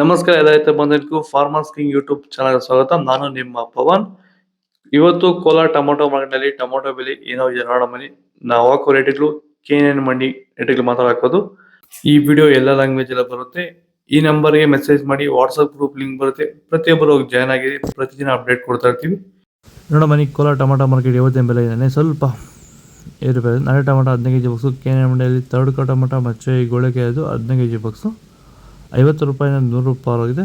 ನಮಸ್ಕಾರ ರೈತ ಬಂಧುಗಳಿಗೂ farmers king YouTube channel ಸ್ವಾಗತ. ನಾನು ನಿಮ್ಮ ಪವನ್. ಇವತ್ತು ಕೋಲಾರ ಟೊಮೊಟೊ ಮಾರ್ಕೆಟ್ನಲ್ಲಿ ಟೊಮೊಟೊ ಬೆಲೆ ಏನೋ ಇದೆ ನೋಡೋಣ ಬನ್ನಿ. ನಾವು ಹಾಕೋ ರೇಟ್ಗಳು KNN ಮಂಡಿ ರೇಟ್ಗಳು ಮಾತಾಡೋದು. ಈ ವಿಡಿಯೋ ಎಲ್ಲ ಲ್ಯಾಂಗ್ವೇಜ್ ಎಲ್ಲ ಬರುತ್ತೆ. ಈ ನಂಬರ್ಗೆ ಮೆಸೇಜ್ ಮಾಡಿ, ವಾಟ್ಸ್ಆಪ್ ಗ್ರೂಪ್ ಲಿಂಕ್ ಬರುತ್ತೆ, ಪ್ರತಿಯೊಬ್ಬರು ಜಾಯ್ನ್ ಆಗಿ ಪ್ರತಿದಿನ ಅಪ್ಡೇಟ್ ಕೊಡ್ತಾ ಇರ್ತೀವಿ. ನೋಡೋ ಬನ್ನಿ, ಕೋಲಾರ ಟೊಮೊಟೊ ಮಾರ್ಕೆಟ್ ಇವತ್ತಿನ ಬೆಲೆ ಇದೆ ಸ್ವಲ್ಪ ಏರುಪೇರು. ನಾಳೆ ಟೊಮೊಟೊ 15 kg ಬಾಕ್ಸು. KNN ಮಂಡಿಯಲ್ಲಿ ತರ್ಡ್ ಟೊಮೊಟೊ ಮಚ್ಚೆ ಗೋಳಿಕೆ ಅದು 15 kg ಬಾಕ್ಸು 50 ರೂಪಾಯಿನ 100 ರೂಪಾಯಿ ಆಗಿದೆ.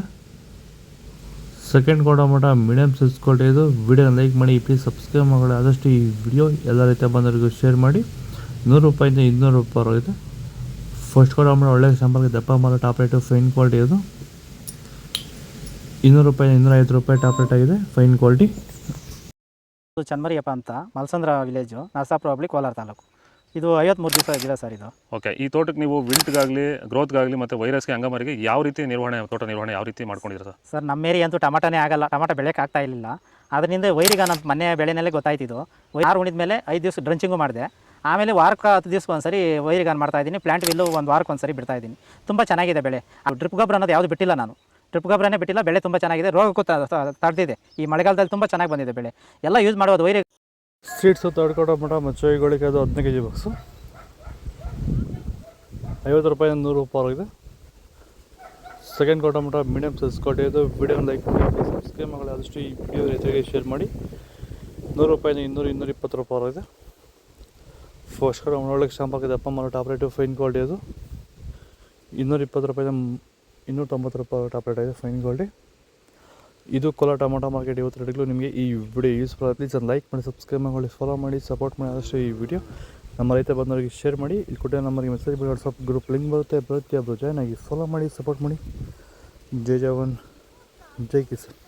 Second tomato medium size quality ಇದು. ವಿಡಿಯೋನ ಲೈಕ್ ಮಾಡಿ, ಪ್ಲೀಸ್ ಸಬ್ಸ್ಕ್ರೈಬ್ ಮಾಡಿ. ಆದಷ್ಟು ಈ ವಿಡಿಯೋ ಎಲ್ಲ ರೈತ ಬಂದವರಿಗೂ ಶೇರ್ ಮಾಡಿ. 100 ರೂಪಾಯಿಂದ 200 ರೂಪಾಯಿ ಆಗಿದೆ. ಫಸ್ಟ್ ಟೊಮೊಟೊ ಒಳ್ಳೆ ಸಂಪರ್ಕ ದಪ್ಪ ಮಾರೋ ಟಾಪ್ ರೇಟು ಫೈನ್ ಕ್ವಾಲಿಟಿ ಇದು. 200 ರೂಪಾಯಿಂದ 250 ರೂಪಾಯಿ ಟಾಪ್ ರೇಟ್ ಆಗಿದೆ, ಫೈನ್ ಕ್ವಾಲಿಟಿ. ಚನ್ಮರಿಯಪ್ಪ ಅಂತ ಮಲ್ಸಂದ್ರ ವಿಲೇಜು, ನರಸಾಪುರ ಹೋಬಳಿ, ಕೋಲಾರ ತಾಲೂಕು. ಇದು 53 ದಿವಸ ಗಿಡ ಸರ್ ಇದು. ಓಕೆ, ಈ ತೋಟಕ್ಕೆ ನೀವು ವಿಲ್ಟ್ಗಾಗಲಿ ಗ್ರೋತ್ಗಾಗಲಿ ಮತ್ತು ವೈರಸ್ಗೆ ಅಂಗಮಾರಿಗೆ ಯಾವ ರೀತಿ ತೋಟ ನಿರ್ವಹಣೆ ಯಾವ ರೀತಿ ಮಾಡ್ಕೊಂಡಿದ್ದೀರಾ ಸರ್? ನಮ್ಮ ಏರಿಯಾ ಅಂತೂ ಟಮಾಟನೇ ಆಗಲ್ಲ, ಟಮಾಟ ಬೆಳೆಯೋಕೆ ಆಗ್ತಾ ಇರಲಿಲ್ಲ. ಅದರಿಂದ ವೈರಿಗ ನಮ್ಮ ಮನೆ ಬೆಳೆನಲ್ಲೇ ಗೊತ್ತಾಯ್ತಿದ್ದು. ಯಾರು ಉಣಿದ ಮೇಲೆ 5 ದಿವಸ ಡ್ರಂಚಿಂಗು ಮಾಡಿದೆ. ಆಮೇಲೆ ವಾರಕ್ಕೆ 10 ದಿವಸಕ್ಕೆ ಒಂದ್ಸರಿ ವೈರಿಗಾನ್ ಮಾಡ್ತಾಯಿದ್ದೀನಿ. ಪ್ಲಾಂಟ್ ವಿಲ್ಲು ಒಂದು ವಾರಕ್ಕೆ ಒಂದ್ಸರಿ ಬಿಡ್ತಾಯಿದ್ದೀನಿ. ತುಂಬ ಚೆನ್ನಾಗಿದೆ ಬೆಳೆ. ಡ್ರಿಪ್ ಗೊಬ್ಬರ ಅನ್ನೋದು ಯಾವುದು ಬಿಟ್ಟಿಲ್ಲ ನಾನು. ಡ್ರಿಪ್ ಗೊಬ್ಬರನೇ ಬಿಟ್ಟಿಲ್ಲ. ಬೆಳೆ ತುಂಬ ಚೆನ್ನಾಗಿದೆ. ರೋಗಕ್ಕೂ ತಡೆದಿದೆ. ಈ ಮಳೆಗಾಲದಲ್ಲಿ ತುಂಬ ಚೆನ್ನಾಗಿ ಬಂದಿದೆ ಬೆಳೆ. ಎಲ್ಲ ಯೂಸ್ ಮಾಡೋದು ವೈರಿ. ಸೀಡ್ಸು ತರ್ಡ್ ಟೊಮೊಟೊ ಮಚ್ಚೆಗೋಳಿಗೆ ಅದು 15 kg ಬಾಕ್ಸು 50 ರೂಪಾಯಿ 100 ರೂಪಾಯಿ ಆಗಿದೆ. Second tomato medium size quality ಇದು. ವಿಡಿಯೋನ ಲೈಕ್ ಮಾಡಿ, ಸಬ್ಸ್ಕ್ರೈಬ್ ಮಾಡಿ. ಆದಷ್ಟು ಈ ವಿಡಿಯೋ ರೈತರಿಗೆ ಶೇರ್ ಮಾಡಿ. 100 ರೂಪಾಯಿಂದ 200-220 ರೂಪಾಯಿ ಆಗಿದೆ. ಫಸ್ಟ್ ಟೊಮೊಟೊ ಒಳ್ಳೆ ಸಂಪರ್ಕ ದಪ್ಪ ಮಾರೋ ಟಾಪ್ ರೇಟು ಫೈನ್ ಕ್ವಾಲಿಟಿ ಅದು. 220 ರೂಪಾಯಿಂದ 290 ರೂಪಾಯಿ ಟಾಪ್ ರೇಟ್ ಆಗಿದೆ, ಫೈನ್ ಕ್ವಾಲಿಟಿ. ಇದು ಕೋಲಾರ ಟೊಮೊಟೊ ಮಾರ್ಕೆಟ್ ಇವತ್ತು ರೇಟ್ಗಳು. ನಿಮಗೆ ಈ ವಿಡಿಯೋ ಯೂಸ್ಫುಲ್ ಆಗಿ ಪ್ಲೀಸ್ ಲೈಕ್ ಮಾಡಿ, ಸಬ್ಸ್ಕ್ರೈಬ್ ಮಾಡಿ, ಫಾಲೋ ಮಾಡಿ, ಸಪೋರ್ಟ್ ಮಾಡಿ. ಆದಷ್ಟು ಈ ವಿಡಿಯೋ ನಮ್ಮ ರೈತ ಬಂದವರಿಗೆ ಶೇರ್ ಮಾಡಿ. ಇಲ್ಲಿ ಕೊಟ್ಟಿರೋ ನಂಬರ್ಗೆ ಮೆಸೇಜ್ ಮಾಡಿ, ವಾಟ್ಸಪ್ ಗ್ರೂಪ್ ಲಿಂಕ್ ಬರುತ್ತೆ, ಪ್ರತಿಯೊಬ್ಬರು ಜಾಯ್ನ್ ಆಗಿ ಫಾಲೋ ಮಾಡಿ, ಸಪೋರ್ಟ್ ಮಾಡಿ. ಜೈ ಜವಾನ್, ಜೈ ಕಿಸಾನ್.